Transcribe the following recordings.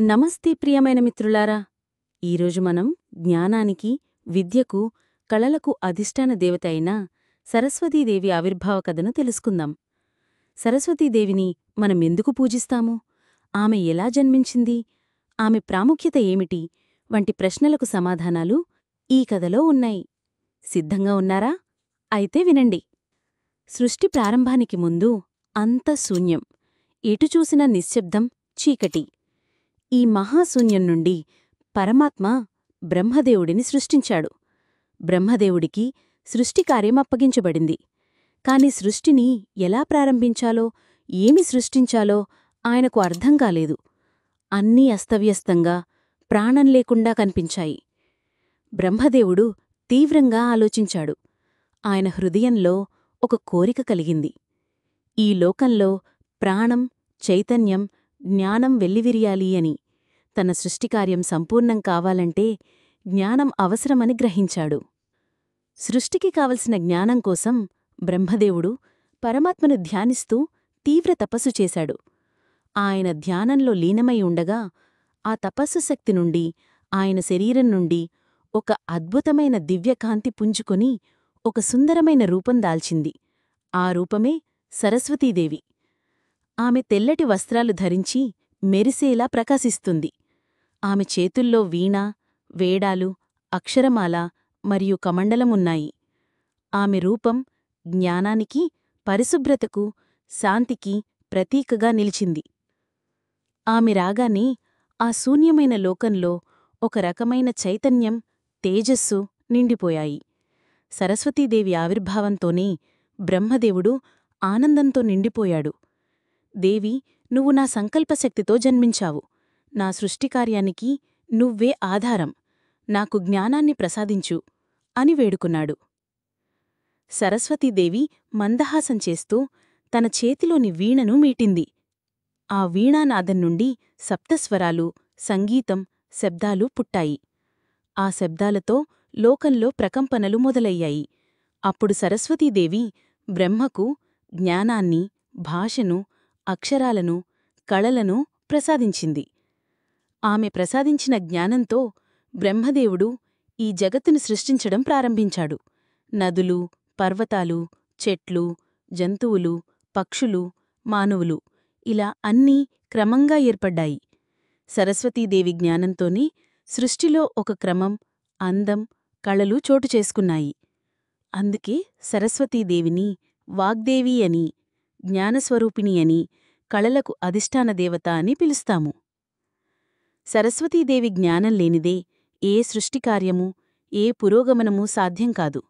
నమస్తే ప్రియమైన మిత్రులారా. ఈరోజు మనం జ్ఞానానికి, విద్యకు, కళలకు అధిష్టాన దేవత అయిన సరస్వతీదేవి ఆవిర్భావ కథను తెలుసుకుందాం. సరస్వతీదేవిని మనమెందుకు పూజిస్తాము? ఆమె ఎలా జన్మించింది? ఆమె ప్రాముఖ్యత ఏమిటి? వంటి ప్రశ్నలకు సమాధానాలు ఈ కథలో ఉన్నాయి. సిద్ధంగా ఉన్నారా? అయితే వినండి. సృష్టి ప్రారంభానికి ముందు అంత శూన్యం. ఎటు చూసినా నిశ్శబ్దం, చీకటి. ఈ మహాశూన్యం నుండి పరమాత్మ బ్రహ్మదేవుడిని సృష్టించాడు. బ్రహ్మదేవుడికి సృష్టికార్యం అప్పగించబడింది. కాని సృష్టిని ఎలా ప్రారంభించాలో, ఏమి సృష్టించాలో ఆయనకు అర్థం కాలేదు. అన్నీ అస్తవ్యస్తంగా, ప్రాణం లేకుండా కనిపించాయి. బ్రహ్మదేవుడు తీవ్రంగా ఆలోచించాడు. ఆయన హృదయంలో ఒక కోరిక కలిగింది. ఈ లోకంలో ప్రాణం, చైతన్యం, జ్ఞానం వెల్లివిరియాలి అని. తన సృష్టికార్యం సంపూర్ణం కావాలంటే జ్ఞానం అవసరమని గ్రహించాడు. సృష్టికి కావలసిన జ్ఞానం కోసం బ్రహ్మదేవుడు పరమాత్మను ధ్యానిస్తూ తీవ్ర తపస్సు చేశాడు. ఆయన ధ్యానంలో లీనమై ఉండగా ఆ తపస్సు శక్తి నుండి, ఆయన శరీరం నుండి ఒక అద్భుతమైన దివ్యకాంతి పుంజుకొని ఒక సుందరమైన రూపం దాల్చింది. ఆ రూపమే సరస్వతీదేవి. ఆమె తెల్లటి వస్త్రాలు ధరించి మెరిసేలా ప్రకాశిస్తుంది. ఆమె చేతుల్లో వీణ, వేడాలు, అక్షరమాల మరియు కమండలమున్నాయి. ఆమె రూపం జ్ఞానానికి, పరిశుభ్రతకు, శాంతికి ప్రతీకగా నిలిచింది. ఆమె రాగానే ఆ శూన్యమైన లోకంలో ఒక రకమైన చైతన్యం, తేజస్సు నిండిపోయాయి. సరస్వతీదేవి ఆవిర్భావంతోనే బ్రహ్మదేవుడు ఆనందంతో నిండిపోయాడు. దేవి, నువ్వు నా సంకల్పశక్తితో జన్మించావు. నా సృష్టికార్యానికి నువ్వే ఆధారం. నాకు జ్ఞానాన్ని ప్రసాదించు అని వేడుకున్నాడు. సరస్వతీదేవి మందహాసం చేస్తూ తన చేతిలోని వీణను మీటింది. ఆ వీణానాదం నుండి సప్తస్వరాలు, సంగీతం, శబ్దాలు పుట్టాయి. ఆ శబ్దాలతో లోకంలో ప్రకంపనలు మొదలయ్యాయి. అప్పుడు సరస్వతీదేవి బ్రహ్మకు జ్ఞానాన్ని, భాషను, అక్షరాలను, కళలను ప్రసాదించింది. ఆమె ప్రసాదించిన జ్ఞానంతో బ్రహ్మదేవుడు ఈ జగత్తును సృష్టించడం ప్రారంభించాడు. నదులు, పర్వతాలు, చెట్లు, జంతువులు, పక్షులు, మానవులు ఇలా అన్నీ క్రమంగా ఏర్పడ్డాయి. సరస్వతీదేవి జ్ఞానంతోనే సృష్టిలో ఒక క్రమం, అందం, కళలు చోటు చేసుకున్నాయి. అందుకే సరస్వతీదేవిని వాగ్దేవి అని, జ్ఞానస్వరూపిణి అని, కళలకు అధిష్టాన దేవత అని పిలుస్తాము. సరస్వతీదేవి జ్ఞానం లేనిదే ఏ సృష్టికార్యమూ, ఏ పురోగమనమూ సాధ్యం కాదు.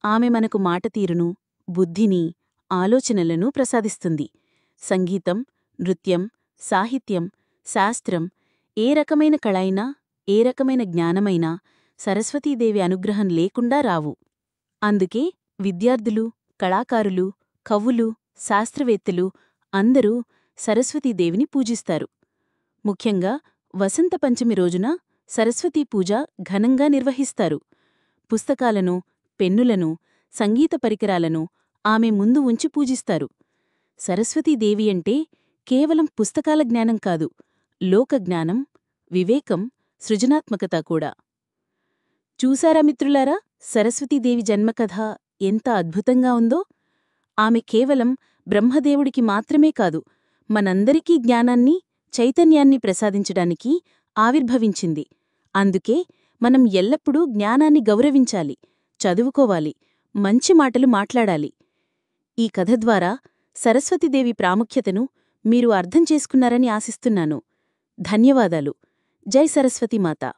ఆమె మనకు మాటతీరును, బుద్ధిని, ఆలోచనలను ప్రసాదిస్తుంది. సంగీతం, నృత్యం, సాహిత్యం, శాస్త్రం, ఏ రకమైన కళ అయినా, ఏ రకమైన జ్ఞానమైనా సరస్వతీదేవి అనుగ్రహం లేకుండా రావు. అందుకే విద్యార్థులు, కళాకారులు, కవులు, శాస్త్రవేత్తలు అందరూ సరస్వతీదేవిని పూజిస్తారు. ముఖ్యంగా వసంత పంచమి రోజున సరస్వతీ పూజ ఘనంగా నిర్వహిస్తారు. పుస్తకాలను, పెన్నులను, సంగీత పరికరాలను ఆమె ముందు ఉంచి పూజిస్తారు. సరస్వతీదేవి అంటే కేవలం పుస్తకాల జ్ఞానం కాదు, లోకజ్ఞానం, వివేకం, సృజనాత్మకత కూడా. చూశారా మిత్రులారా, సరస్వతీదేవి జన్మకథ ఎంత అద్భుతంగా ఉందో? ఆమె కేవలం బ్రహ్మదేవుడికి మాత్రమే కాదు, మనందరికీ జ్ఞానాన్ని, చైతన్యాన్ని ప్రసాదించడానికి ఆవిర్భవించింది. అందుకే మనం ఎల్లప్పుడూ జ్ఞానాన్ని గౌరవించాలి, చదువుకోవాలి, మంచి మాటలు మాట్లాడాలి. ఈ కథ ద్వారా సరస్వతీదేవి ప్రాముఖ్యతను మీరు అర్థం చేసుకున్నారని ఆశిస్తున్నాను. ధన్యవాదాలు. జై సరస్వతీమాత.